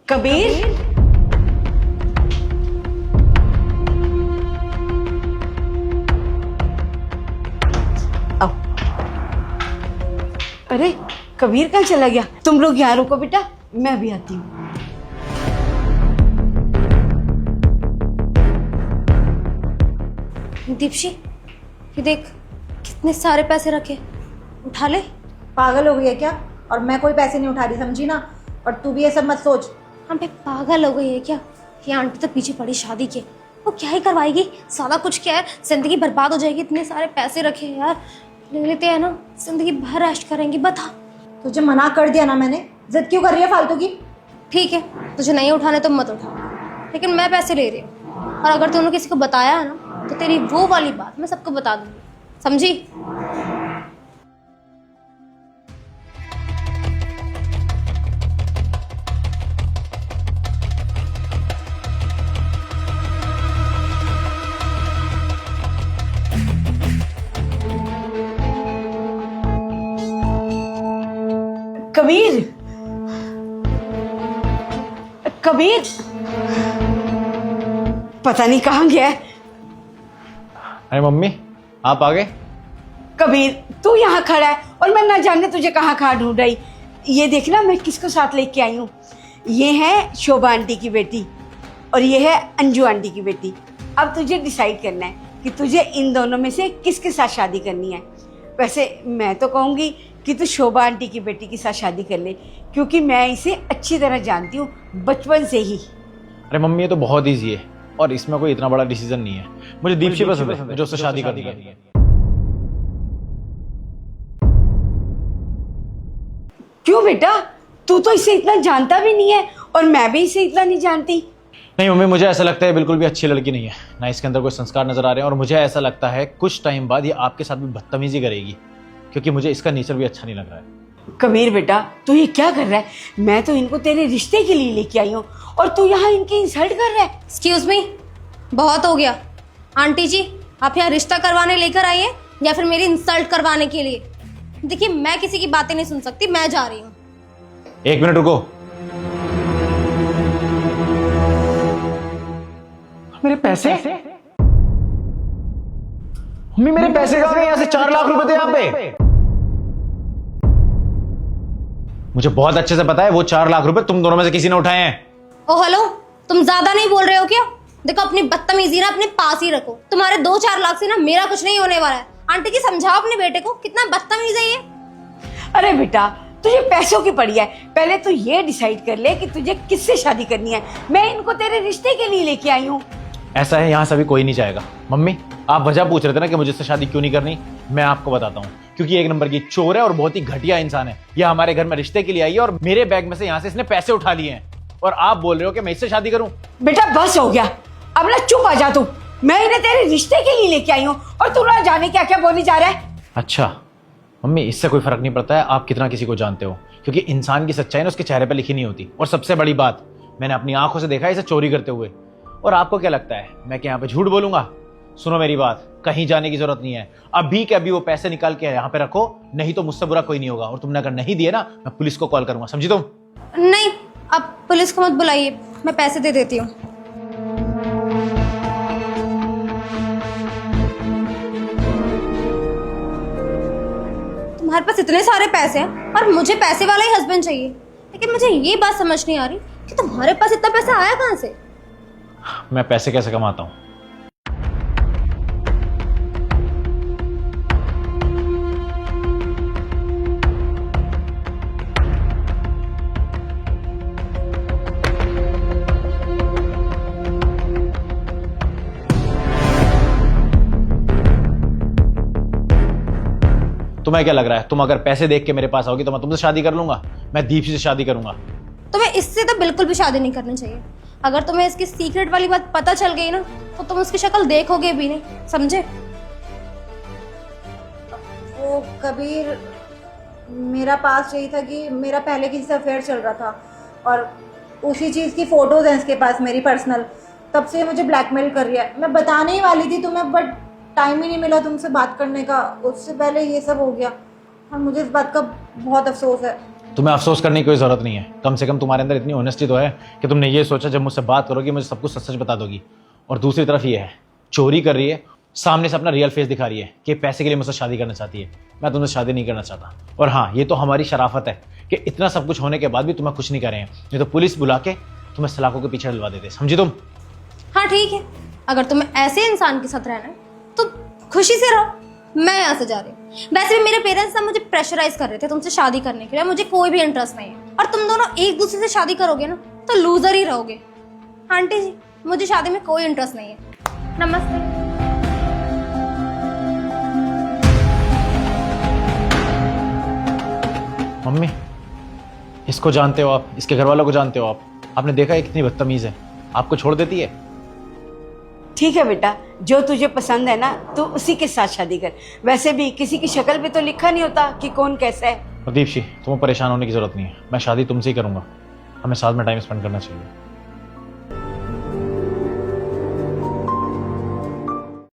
कबीर, आओ। अरे कबीर कहाँ चला गया? तुम लोग यहाँ रुको बेटा, मैं भी आती हूँ। दीप्शी, ये देख कितने सारे पैसे रखे, उठा ले। पागल हो गई है क्या? और मैं कोई पैसे नहीं उठा रही, समझी ना? और तू भी ये सब मत सोच। हम पे पागल हो गई है क्या? ये आंटी तो पीछे पड़ी शादी के, वो क्या ही करवाएगी? सारा कुछ क्या है, जिंदगी बर्बाद हो जाएगी। इतने सारे पैसे रखे हैं यार, ले लेते हैं ना, जिंदगी भर ऐश करेंगे। बता। तुझे मना कर दिया ना मैंने, जिद क्यों कर रही है फालतू की? ठीक है, तुझे नहीं उठाने तो मत उठा, लेकिन मैं पैसे ले रही हूँ। और अगर तूने किसी को बताया है ना, तो तेरी वो वाली बात मैं सबको बता दूंगी, समझी? कबीर, कबीर, पता नहीं कहाँ गया है। अरे मम्मी, आप आ गए? कबीर, तू यहाँ खड़ा है और मैं ना जाने तुझे कहाँ कहाँ ढूंढ रही। ये देखना मैं किसको साथ लेके आई हूँ। ये है शोभा आंटी की बेटी और ये है अंजू आंटी की बेटी। अब तुझे डिसाइड करना है कि तुझे इन दोनों में से किसके साथ शादी करनी है। वैसे मैं तो कहूँगी कि तू शोभा आंटी की बेटी के साथ शादी कर ले, क्योंकि मैं इसे अच्छी तरह जानती हूँ बचपन से ही। अरे मम्मी, ये तो बहुत ईजी है और इसमें कोई इतना बड़ा डिसीजन नहीं है। मुझे दीप्शी पसंद है, मुझे उससे शादी करनी है। क्यों बेटा, तू तो इसे इतना जानता भी नहीं है और मैं भी इसे इतना नहीं जानती। नहीं मम्मी, मुझे ऐसा लगता है बिल्कुल भी अच्छी लड़की नहीं है, ना इसके अंदर कोई संस्कार नजर आ रहे हैं। और मुझे ऐसा लगता है कुछ टाइम बाद ये आपके साथ भी बदतमीजी करेगी, क्योंकि मुझे इसका नेचर भी अच्छा नहीं लग रहा है। कबीर बेटा, तू ये क्या कर रहा है? मैं तो इनको तेरे रिश्ते के लिए लेके आई हूँ और तू यहाँ इनकी इंसल्ट कर रहा है। एक्सक्यूज मी, बहुत हो गया। आंटी जी, आप यहाँ रिश्ता करवाने लेकर आई हैं या फिर मेरी इंसल्ट करवाने के लिए? देखिए, मैं किसी की बातें नहीं सुन सकती, मैं जा रही हूँ। एक मिनट रुको। मेरे पैसे? मम्मी, मेरे पैसे कहाँ गए? यहाँ से 4 लाख रुपए थे यहाँ पे। मुझे बहुत अच्छे से पता है वो 4 लाख रुपए तुम दोनों में से किसी ने उठाए हैं। ओ हेलो, तुम ज्यादा नहीं बोल रहे हो क्या? देखो, अपनी बदतमीजी ना अपने पास ही रखो। तुम्हारे 2-4 लाख से ना मेरा कुछ नहीं होने वाला है। आंटी जी, समझाओ अपने बेटे को, कितना बदतमीज है ये। अरे बेटा, तुझे पैसों की पड़ी है, पहले तो ये डिसाइड कर ले कि तुझे किससे शादी करनी है। मैं इनको तेरे रिश्ते के लिए लेके आई हूँ। ऐसा है, यहाँ से भी कोई नहीं जाएगा। मम्मी, आप वजह पूछ रहे थे ना कि मुझे इससे शादी क्यों नहीं करनी। मैं आपको बताता हूँ, क्योंकि एक नंबर की चोर है और बहुत ही घटिया इंसान है। यह हमारे घर में रिश्ते के लिए आई है और मेरे बैग में से यहाँ से इसने पैसे उठा लिए हैं, और आप बोल रहे हो कि मैं इससे शादी करूं। बेटा बस हो गया, अब ना चुप आ जा तू। मैं इन्हें तेरे रिश्ते के लिए लेके आई हूँ और तू ना जाने क्या क्या बोली जा रहा है। अच्छा मम्मी, इससे कोई फर्क नहीं पड़ता है आप कितना किसी को जानते हो, क्योंकि इंसान की सच्चाई ना उसके चेहरे पर लिखी नहीं होती। और सबसे बड़ी बात, मैंने अपनी आंखों से देखा है इसे चोरी करते हुए। और आपको क्या लगता है मैं क्या यहाँ पे झूठ बोलूंगा? सुनो मेरी बात, कहीं जाने की जरूरत नहीं है। अभी के अभी वो पैसे निकाल के यहाँ पे रखो, नहीं तो मुझसे बुरा कोई नहीं होगा। और तुमने अगर नहीं दिए ना, मैं पुलिस को कॉल करूंगा, समझी तुम? नहीं, आप पुलिस को मत बुलाइए, मैं पैसे दे देती हूँ। तुम्हारे पास इतने सारे पैसे हैं और मुझे पैसे वाला ही हस्बैंड चाहिए, लेकिन मुझे ये बात समझ नहीं आ रही कि तुम्हारे पास इतना पैसा आया कहाँ से? मैं पैसे कैसे कमाता हूँ? तुम्हें क्या लग रहा है, तुम अगर पैसे देख के मेरे पास आओगी तो मैं तुमसे शादी कर लूंगा? मैं दीप्ति से शादी करूंगा। तुम्हें इससे तो बिल्कुल भी शादी नहीं करनी चाहिए। अगर तुम्हें इसकी सीक्रेट वाली बात पता चल गई ना, तो तुम उसकी शक्ल देखोगे भी नहीं, समझे? वो कबीर, मेरा पास यही था कि मेरा पहले किसी से अफेयर चल रहा था और उसी चीज़ की फ़ोटोज़ हैं इसके पास, मेरी पर्सनल। तब से मुझे ब्लैकमेल कर रही है। मैं बताने ही वाली थी तुम्हें, बट टाइम ही नहीं मिला तुमसे बात करने का। उससे पहले ये सब हो गया और मुझे इस बात का बहुत अफसोस है। तुम्हें अफसोस करने की कोई जरूरत नहीं है। कम से कम तुम्हारे अंदर इतनी ऑनेस्टी तो है कि तुमने ये सोचा जब मुझसे बात करोगी मुझे सब कुछ सच सच बता दोगी। और दूसरी तरफ ये है, चोरी कर रही है, सामने से अपना रियल फेस दिखा रही है कि पैसे के लिए मुझसे शादी करना चाहती है। मैं तुमसे शादी नहीं करना चाहता। और हाँ, ये तो हमारी शराफत है कि इतना सब कुछ होने के बाद भी तुम्हें कुछ नहीं कर रहे हैं, नहीं तो पुलिस बुला के तुम्हें सलाखों के पीछे डलवा देते। समझी तुम? हाँ ठीक है, अगर तुम्हें ऐसे इंसान के साथ रहना है तो खुशी से रहो, मैं यहाँ से जा रही हूँ। वैसे भी मेरे पेरेंट्स ना मुझे प्रेशराइज कर रहे थे तुमसे शादी करने के लिए, मुझे कोई भी इंटरेस्ट नहीं है। और तुम दोनों एक दूसरे से शादी करोगे ना तो लूजर ही रहोगे। आंटी जी, मुझे शादी में कोई इंटरेस्ट नहीं है। नमस्ते। मम्मी, इसको जानते हो आप, इसके घर वालों को जानते हो आप? आपने देखा है कितनी बदतमीज है, आपको छोड़ देती है। ठीक है बेटा, जो तुझे पसंद है ना तो उसी के साथ शादी कर। वैसे भी किसी की शक्ल पे तो लिखा नहीं होता कि कौन कैसा है। प्रदीप जी, तुम्हें परेशान होने की जरूरत नहीं है, मैं शादी तुमसे ही करूंगा। हमें साथ में टाइम स्पेंड करना चाहिए।